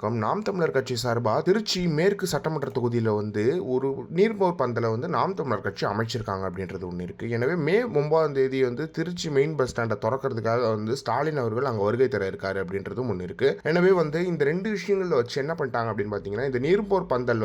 நாம் தமிழர் கட்சி சார்பா திருச்சி மேற்கு சட்டமன்ற தொகுதியில ஒரு நீர்மோர் பந்தல நாம் தமிழர் கட்சி அமைச்சிருக்காங்க அப்படின்றது ஒண்ணு இருக்கு. எனவே மே 9ஆம் தேதி திருச்சி மெயின் பஸ் ஸ்டாண்ட தொறக்கிறதுக்காக ஸ்டாலின் அவர்கள் அங்க வருகை தர இருக்காரு அப்படின்றதும் ஒண்ணு இருக்கு. எனவே இந்த 2 விஷயங்கள்ல வச்சு என்ன பண்ணிட்டாங்க அப்படின்னு பார்த்தீங்கன்னா, இந்த நீர்மோர் பந்தல்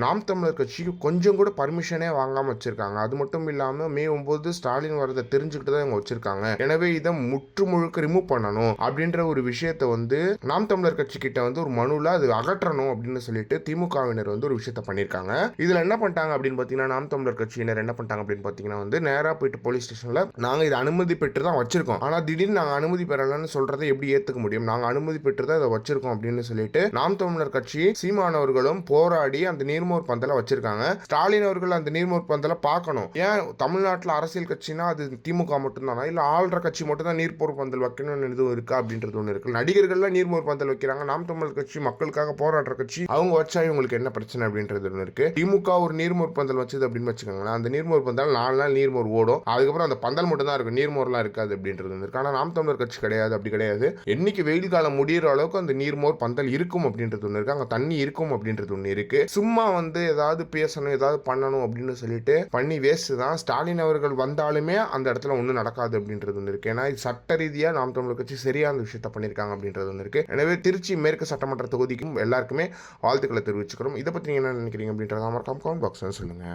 நாம் தமிழர் கட்சிக்கு கொஞ்சம் கூட பர்மிஷனே வாங்காம வச்சிருக்காங்க. அது மட்டும் இல்லாம மே 9 ஸ்டாலின் வரத தெரிஞ்சுக்கிட்டு தான் இவங்க வச்சிருக்காங்க. எனவே இதை முற்று முழுக்க ரிமூவ் பண்ணணும் அப்படின்ற ஒரு விஷயத்தை நாம் தமிழர் கட்சி கிட்ட ஒரு மனுல அது அகற்றணும் அப்படின்னு சொல்லிட்டு திமுகவினர் ஒரு விஷயத்த பண்ணிருக்காங்க. இதுல என்ன பண்ணிட்டாங்க அப்படின்னு பாத்தீங்கன்னா, நாம் தமிழர் கட்சியினர் என்ன பண்ணிட்டாங்க அப்படின்னு பாத்தீங்கன்னா நேரா போயிட்டு போலீஸ் ஸ்டேஷன்ல நாங்க இதை அனுமதி பெற்று தான் வச்சிருக்கோம், ஆனா திடீர்னு நாங்க அனுமதி பெறலன்னு சொல்றதை எப்படி ஏத்துக்க முடியும், நாங்க அனுமதி பெற்று தான் இதை வச்சிருக்கோம் அப்படின்னு சொல்லிட்டு நாம் தமிழர் கட்சி சீமானவர்களும் போராடி அந்த நீர்மோர் பந்தல வச்சிருக்காங்க. ஸ்டாலின் அவர்கள் அந்த நீர்மோர் பந்தல பார்க்கணும். ஏன் தமிழ்நாட்டில் அரசியல் கட்சினா அது திமுக மட்டும் தானா, இல்ல ஆள்ற கட்சி மட்டும் தான் நீர்மோர் பந்தல் வைக்கணும்னு எதுவும் இருக்கா அப்படின்றது ஒண்ணு இருக்கு. நடிகர்கள்லாம் நீர்மோர் பந்தல் வைக்கிறாங்க, நாம் தமிழர் கட்சி மக்களுக்காக போராடுற கட்சி, அவங்க வச்சா இவங்களுக்கு என்ன பிரச்சனை அப்படின்றது ஒன்று இருக்கு. திமுக ஒரு நீர்மோர் பந்தல் வச்சது அப்படின்னு வச்சுக்கோங்களேன், அந்த நீர்மோர் பந்தல் 4 நாள் நீர்மோர் ஓடும், அதுக்கப்புறம் அந்த பந்தல் மட்டும் தான் இருக்கும், நீர்மோர்லாம் இருக்காது அப்படின்றது இருக்கு. ஆனா நாம் தமிழர் கட்சி கிடையாது, அப்படி கிடையாது. என்னைக்கு வெயில் காலம் முடிகிற அளவுக்கு அந்த நீர்மோர் பந்தல் இருக்கும் அப்படின்றது ஒன்று இருக்கு, அங்க தண்ணி இருக்கும் அப்படின்றது ஒன்று இருக்கு. சும்மா ஏதாவது பேசணும் ஏதாவது பண்ணணும் அப்படின்னு சொல்லிட்டு பண்ணி வேஸ்ட் தான். ஸ்டாலின் அவர்கள் வந்தாலுமே அந்த இடத்துல ஒன்றும் நடக்காது அப்படின்றது ஒன்று இருக்கு. ஏன்னா சட்ட ரீதியா நாம் தமிழர் கட்சி சரியான விஷயத்த பண்ணியிருக்காங்க அப்படின்றது ஒன்று இருக்கு. எனவே திருச்சி மேற்கு சட்டமன்ற தொகுதிக்கும் எல்லாருக்குமே வாழ்த்துக்களை தெரிவிச்சுக்கிறோம். இதை பற்றி நீங்கள் என்ன நினைக்கிறீங்க அப்படின்றத மறக்காம கமெண்ட் பாக்ஸ்ல சொல்லுங்க.